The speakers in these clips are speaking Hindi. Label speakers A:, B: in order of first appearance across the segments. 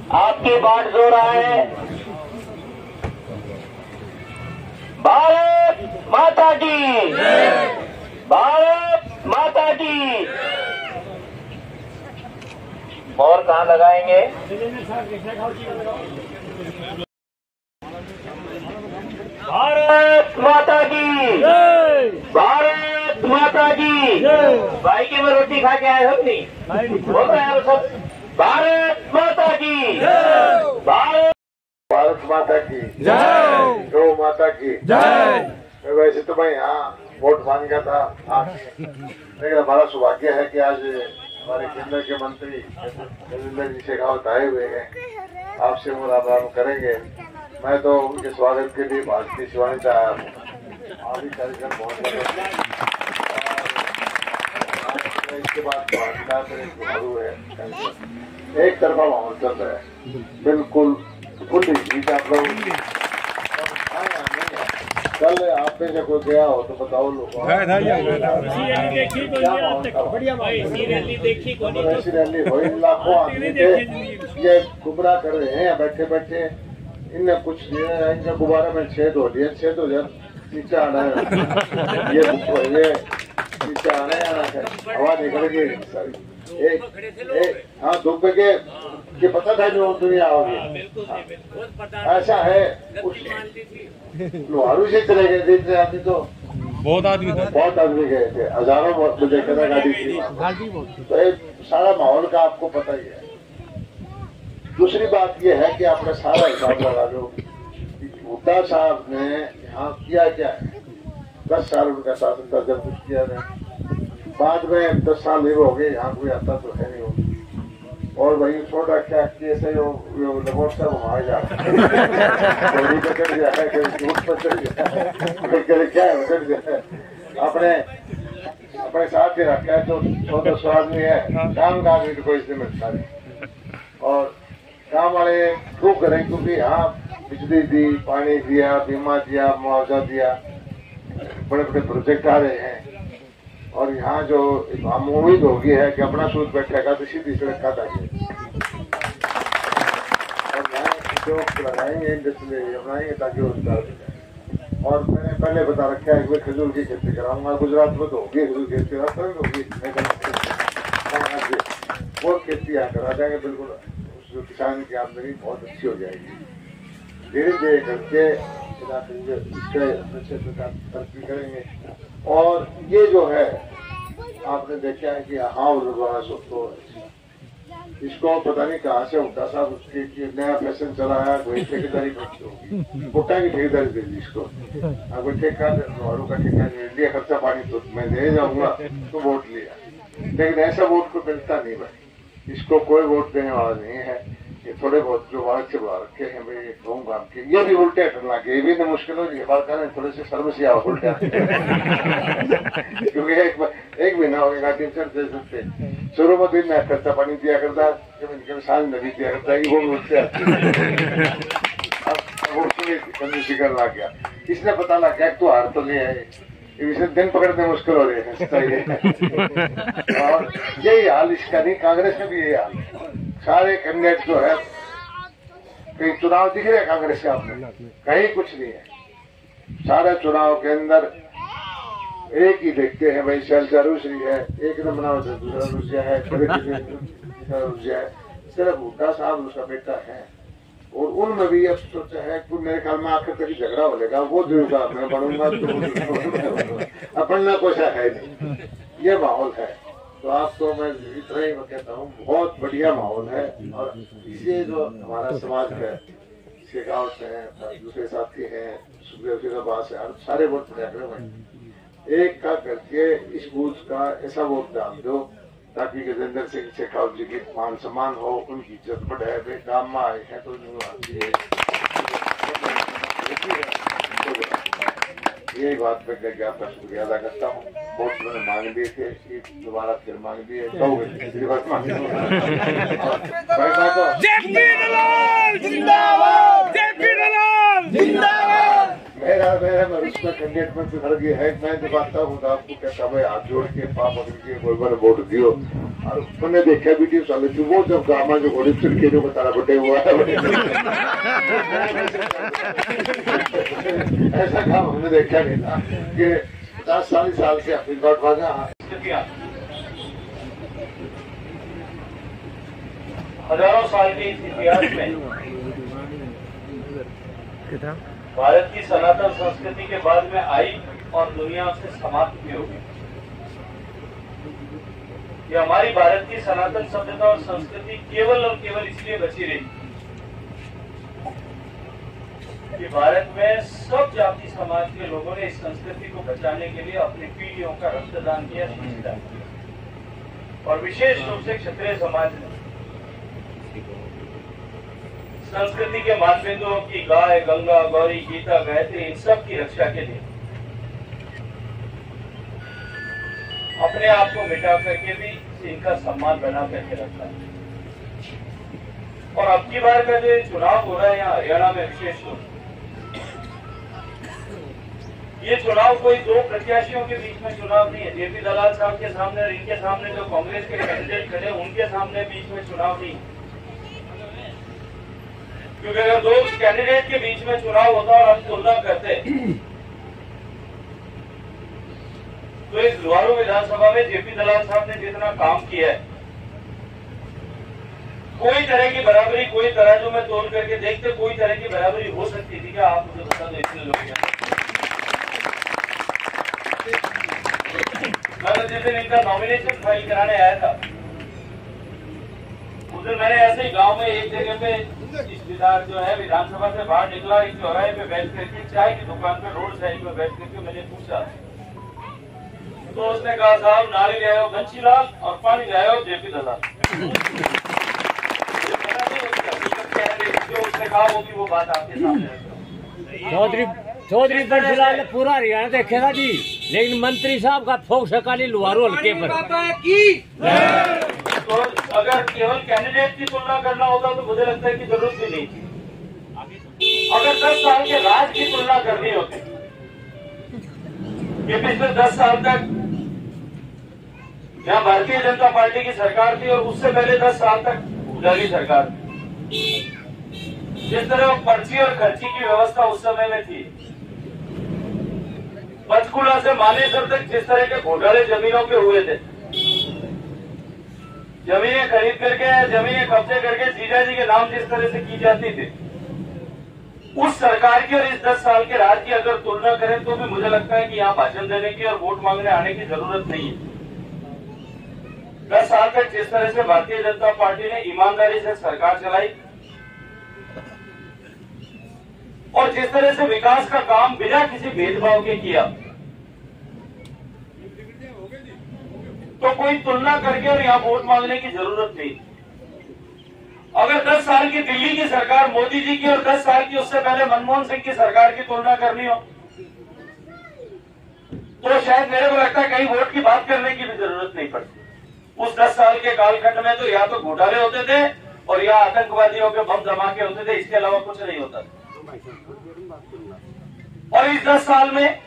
A: आपकी बाट जो रहा है। भारत माता की, भारत माता की। और कहाँ लगाएंगे? भारत माता की, भारत माता की। भाई के में रोटी खा के आए हम नहीं बोल रहे हैं सब। भारत माता की, भारत माता की जय, गौ माता की जय। वैसे तो मैं यहाँ वोट मांग गया था आज, लेकिन हमारा सौभाग्य है कि आज हमारे केंद्र के मंत्री गजेंद्र जी शेखावत आए हुए हैं, आपसे मुलाकात करेंगे। मैं तो उनके स्वागत के लिए भारतीय शिवानी से आया हूँ। आदि कार्यक्रम बहुत बड़े, इसके बाद है एक तरफा माहौल चल रहा है, बिल्कुल जीत आप लोग। कल आप में से कोई गया हो तो बताओ लोग। ऐसी रैली हुई, लाखों आदमी थे, ये गुमराह कर रहे हैं बैठे बैठे। इनने कुछ दिया, इनका गुब्बारा में छेद हो लिया, छेद हो जाए नीचे आना है, ये नीचे आना है, हवा निकल गई सारी। एक हाँ धूप के पता था जो दुनिया होगी, ऐसा है। उस लोहारू से चले गए थे इतने आदमी, तो बहुत आदमी गए थे, हजारों देखा था गाड़ी थी। तो एक सारा माहौल का आपको पता ही है। दूसरी बात यह है कि आपने सारा हिसाब लगा लो कि भुट्टा साहब ने यहाँ किया क्या है। 10 साल उनका शासन था, जब कुछ किया नहीं, बाद में 10 साल नहीं हो गए, यहाँ कोई आता तो है नहीं होगी। और वही छोटा क्या केस है जो लंगोट साहब घुमाए जा रहे हैं, चढ़ गया है, चढ़ गया है, अपने साथ ही रखा है। तो 1400 आदमी है, काम का आदमी तो कोई इससे मिलता नहीं। और काम वाले क्यों करें, क्योंकि यहाँ बिजली दी, पानी दिया, बीमा दिया, मुआवजा दिया, बड़े बड़े प्रोजेक्ट आ रहे हैं। और यहाँ जो हम उम्मीद होगी है कि अपना सूद बैठेगा तो सीधी सड़क काटा जाए, और यहाँ जो लगाएंगे इंडस्ट्री बनाएंगे ताकि रोजगार मिल जाए। और मैंने पहले बता रखा है कि मैं खजूर की खेती कराऊंगा, गुजरात में तो होगी खजूर की खेती, राजस्थान में होगी, और खेती यहाँ करा जाएंगे। बिल्कुल किसान की आमदनी बहुत अच्छी हो जाएगी। धीरे धीरे करके अच्छे प्रकार तरक्की करेंगे। और ये जो है आपने देखा है कि हाँ द्वारा सोचो, इसको पता नहीं कहाँ से उठा साहब उसके नया फैशन चला है, कोई ठेकेदारी करती होगी, भुट्टा की ठेकेदारी दे दी इसको। कोई ठेका लोहारू का ठेका ले लिया, खर्चा पानी तो मैं दे जाऊंगा, तो वोट लिया। लेकिन ऐसा वोट को मिलता नहीं भाई, इसको कोई वोट देने वाला नहीं है। ये थोड़े बहुत जो बाहर से बुला रखे हैं भाई गाँव काम के, ये भी उल्टे हटना के, ये भी तो मुश्किल हो रही बात करें, थोड़े से शर्म से आओ उल्टे क्योंकि एक महीना हो गया टेंशन दे सकते। शुरू में दिन में खर्चा पानी दिया करता, कभी साल में भी दिया करता है, वो उल्टे अब वो कंजूसी कर ला गया। इसने पता लग गया तो हार तो ले आए, इसे दिन पकड़ने मुश्किल हो रहे हैं। और यही हाल इसका नहीं, कांग्रेस में भी यही हाल है। सारे कैंडिडेट जो है, कहीं चुनाव दिख रहे कांग्रेस के आपने, कहीं कुछ नहीं है। सारे चुनाव के अंदर एक ही देखते हैं भाई, शैलजा रूसरी है, एक नंबर दूसरा रूसिया है, रूसिया है। सिर्फ भुट्टा साहब उसका बेटा है, और उनमें भी अब सोचा है कि मेरे ख्याल में आखिर तक झगड़ा हो लेगा, वो देगा मैं बनूंगा तो अपना कुछ है नहीं, ये माहौल है। तो आपको मैं इतना ही कहता हूँ, बहुत बढ़िया माहौल है। और इसे जो हमारा समाज है, शेखावत है, दूसरे साथी हैं, सुखदेव है, सारे वोट पड़े एक का करके इस बूथ का ऐसा वोट डाल दो ताकि गजेंद्र सिंह शेखावत जी की मान सम्मान हो, उनकी इज्जत बढ़े। वे काम में आए हैं तो यही बात मैं करके आपका शुक्रिया अदा करता हूँ। वोट मैंने मांग दिए थे, दोबारा फिर मांग दिए, मेरा यार मैं उसका कैंडिडेट में खड़ गया है। मैं जब आता हूँ तो आपको कहता मैं हाथ जोड़ के पाप पकड़ के कोई बार वोट दियो। और मैंने देखा वीडियो साले जो वो जब गामा जो घोड़े चढ़ के जो बताना बटे हुआ है ऐसा काम हमने देखा नहीं था कि 50-40 साल से अपनी लौट भागा।
B: हजारों साल के इस इतिहास में भारत की सनातन संस्कृति के बाद में आई और दुनिया से समाप्त भी हो गई। ये हमारी भारत की सनातन सभ्यता और संस्कृति केवल और केवल इसलिए बची रही कि भारत में सब जाति समाज के लोगों ने इस संस्कृति को बचाने के लिए अपनी पीढ़ियों का रक्तदान किया, बलिदान किया। और विशेष रूप से क्षत्रिय समाज ने संस्कृति के मानबिंदुओं की गाय, गंगा, गौरी, गीता, गायत्री इन सब की रक्षा के लिए अपने आप को मिटा करके भी इनका सम्मान बना करके रखा है। और अब की बार का जो चुनाव हो रहा है यहाँ हरियाणा में विशेष रूप ये चुनाव कोई दो प्रत्याशियों के बीच में चुनाव नहीं है। जेपी दलाल साहब के सामने और इनके सामने जो कांग्रेस के कैंडिडेट खड़े उनके सामने बीच में चुनाव नहीं। क्योंकि अगर दो कैंडिडेट के बीच में चुनाव होता और हम तुलना करते तो इस लुहारू विधानसभा में जेपी दलाल साहब ने जितना काम किया है कोई तरह की बराबरी, कोई तराजू में तोल करके देखते कोई तरह की बराबरी हो सकती थी क्या? आप मुझे बता दो। इतने लोग मैं जिस दिन इनका नॉमिनेशन फाइल कराने आया था उस दिन मैंने ऐसे ही गांव में एक जगह पे इस विधान जो है विधानसभा से बाहर निकला, इस चौराहे पे बैठ करके चाय की दुकान पे रोड साइड में बैठ करके मैंने पूछा तो उसने कहा साहब नाली ले आयो घंशीलाल और पानी ले आयो जेपी दलाल। जो उसने कहा वो भी वो बात आपके सामने
C: चौधरी बंसीलाल ने पूरा हरियाणा देखेगा जी, लेकिन मंत्री साहब का फोक सकाली लुहारू हल्के पर
B: तो अगर केवल कैंडिडेट की तुलना करना होता तो मुझे लगता है कि जरूरत भी नहीं थी। अगर 10 साल के राज की तुलना करनी होती कि पिछले 10 साल तक यहाँ भारतीय जनता पार्टी की सरकार थी और उससे पहले 10 साल तक उदारी सरकार थी, जिस तरह पर्ची और खर्ची की व्यवस्था उस समय में थी, पंचकुला से मानेसर तक जिस तरह के घोटाले जमीनों के हुए थे, जमीनें खरीद करके जमीनें कब्जे करके जीजा जी के नाम जिस तरह से की जाती थी, उस सरकार की और इस 10 साल के राज की अगर तुलना करें तो भी मुझे लगता है कि यहाँ भाषण देने की और वोट मांगने आने की जरूरत नहीं है। 10 साल तक जिस तरह से भारतीय जनता पार्टी ने ईमानदारी से सरकार चलाई और जिस तरह से विकास का काम बिना किसी भेदभाव के किया, तो कोई तुलना करके और यहाँ वोट मांगने की जरूरत नहीं। अगर 10 साल की दिल्ली की सरकार मोदी जी की और 10 साल की उससे पहले मनमोहन सिंह की सरकार की तुलना करनी हो तो शायद मेरे को लगता है कहीं वोट की बात करने की भी जरूरत नहीं पड़ती। उस 10 साल के कालखंड में तो या तो घोटाले होते थे और या आतंकवादियों के बम धमाके होते थे, इसके अलावा कुछ नहीं होता। और इस 10 साल में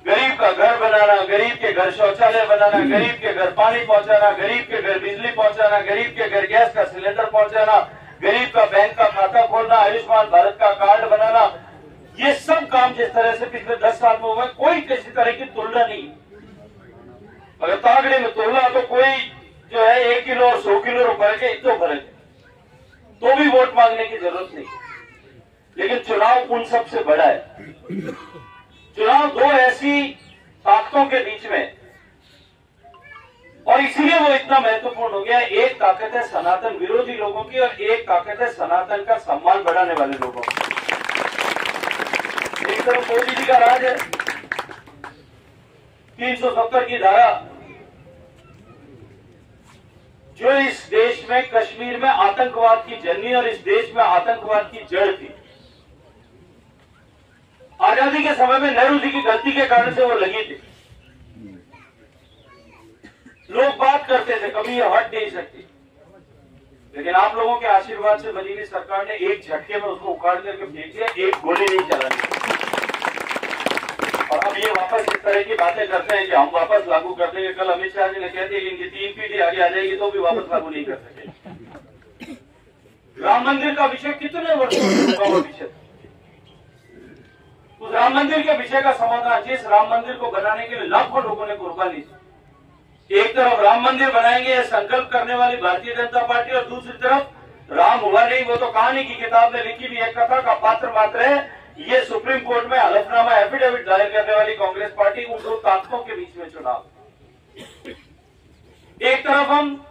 B: गरीब का घर बनाना, गरीब के घर शौचालय बनाना, गरीब के घर पानी पहुंचाना, गरीब के घर बिजली पहुंचाना, गरीब के घर गैस का सिलेंडर पहुंचाना, गरीब का बैंक का खाता खोलना, आयुष्मान भारत का कार्ड बनाना, ये सब काम जिस तरह से पिछले 10 साल में हुआ, कोई किसी तरह की तुलना नहीं। अगर तागड़े में तुलना तो कोई जो है 1 किलो और 100 किलो फर्क है, इतना फर्क है, तो भी वोट मांगने की जरूरत नहीं। लेकिन चुनाव उन सबसे बड़ा है। चुनाव दो ऐसी ताकतों के बीच में, और इसीलिए वो इतना महत्वपूर्ण हो गया। एक ताकत है सनातन विरोधी लोगों की और एक ताकत है सनातन का सम्मान बढ़ाने वाले लोगों की। एक तरफ मोदी जी का राज है, 370 की धारा जो इस देश में कश्मीर में आतंकवाद की जननी और इस देश में आतंकवाद की जड़ थी। आजादी के समय में नेहरू जी की गलती के कारण से वो लगी थी। लोग बात करते थे, कभी ये हट नहीं सकती, लेकिन आप लोगों के आशीर्वाद से बनी हुई सरकार ने एक झटके में उसको उखाड़ करके फेंक दिया, एक गोली नहीं चलानी। अब ये वापस इस तरह की बातें करते हैं कि हम वापस लागू कर देंगे। कल अमित शाह जी ने कह दिया कि इनकी 3 पीढ़ी आगे आ जाएगी तो भी वापस लागू नहीं कर सके। राम मंदिर का विषय कितने वर्षों से होगा वो विषय, उस राम मंदिर के विषय का समाधान, जिस राम मंदिर को बनाने के लिए लाखों लोगों ने कुर्बानी दी। एक तरफ राम मंदिर बनाएंगे संकल्प करने वाली भारतीय जनता पार्टी, और दूसरी तरफ राम हुआ नहीं, वो तो कहानी की किताब में लिखी भी एक कथा का पात्र मात्र है, ये सुप्रीम कोर्ट में हलफनामा एफिडेविट दायर करने वाली कांग्रेस पार्टी, उन दो ताकतों के बीच में चुनाव। एक तरफ हम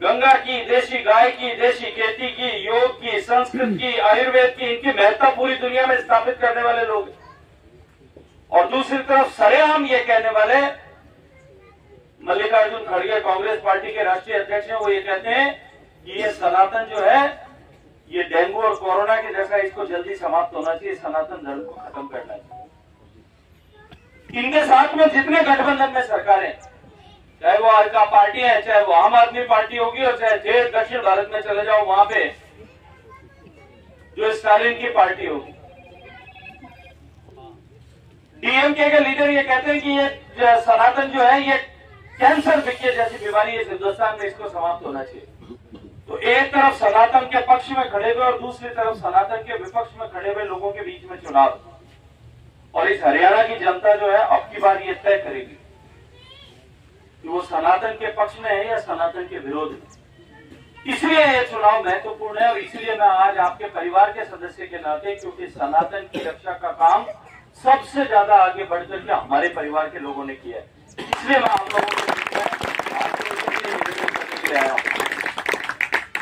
B: गंगा की, देशी गाय की, देशी खेती की, योग की, संस्कृत की, आयुर्वेद की, इनकी महत्ता पूरी दुनिया में स्थापित करने वाले लोग, और दूसरी तरफ सरेआम ये कहने वाले मल्लिकार्जुन खड़गे कांग्रेस पार्टी के राष्ट्रीय अध्यक्ष हैं, वो ये कहते हैं कि ये सनातन जो है ये डेंगू और कोरोना के जैसा, इसको जल्दी समाप्त होना चाहिए, सनातन धर्म को खत्म करना चाहिए। इनके साथ में जितने गठबंधन में सरकारें, चाहे वो आज का पार्टी है, चाहे वो आम आदमी पार्टी होगी, और चाहे दक्षिण भारत में चले जाओ वहां पे जो स्टालिन की पार्टी होगी। डीएमके के लीडर ये कहते हैं कि ये सनातन जो है ये कैंसर बिक्के जैसी बीमारी है हिंदुस्तान में, इसको समाप्त होना चाहिए। तो एक तरफ सनातन के पक्ष में खड़े हुए और दूसरी तरफ सनातन के विपक्ष में खड़े हुए लोगों के बीच में चुनाव, और इस हरियाणा की जनता जो है अब की बार ये तय करेगी कि वो सनातन के पक्ष में है या सनातन के विरोध में। इसलिए ये चुनाव महत्वपूर्ण है, और इसलिए मैं आज आपके परिवार के सदस्य के नाते, क्योंकि सनातन की रक्षा का काम सबसे ज्यादा आगे बढ़कर के हमारे परिवार के लोगों ने किया है, इसलिए मैं आप लोगों को आया हूं।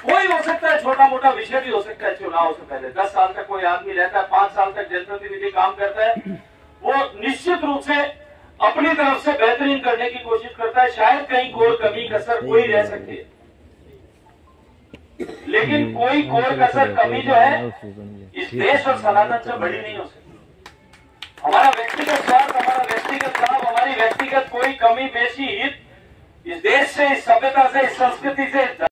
B: कोई हो सकता है, छोटा मोटा विषय भी हो सकता है चुनाव से पहले। 10 साल तक कोई आदमी रहता है, 5 साल तक जनप्रतिनिधि काम करता है, वो निश्चित रूप से अपनी तरफ से बेहतरीन करने की कोशिश करता है। शायद कहीं कोई कमी कसर कोई रह सकती है, लेकिन कोई कोई कसर कमी जो है इस देश और सनातन से बड़ी नहीं हो सकती। हमारा व्यक्तिगत स्वार्थ, हमारा व्यक्तिगत लाभ, हमारी व्यक्तिगत कोई कमी बेशी हित इस देश से, इस सभ्यता से, इस संस्कृति से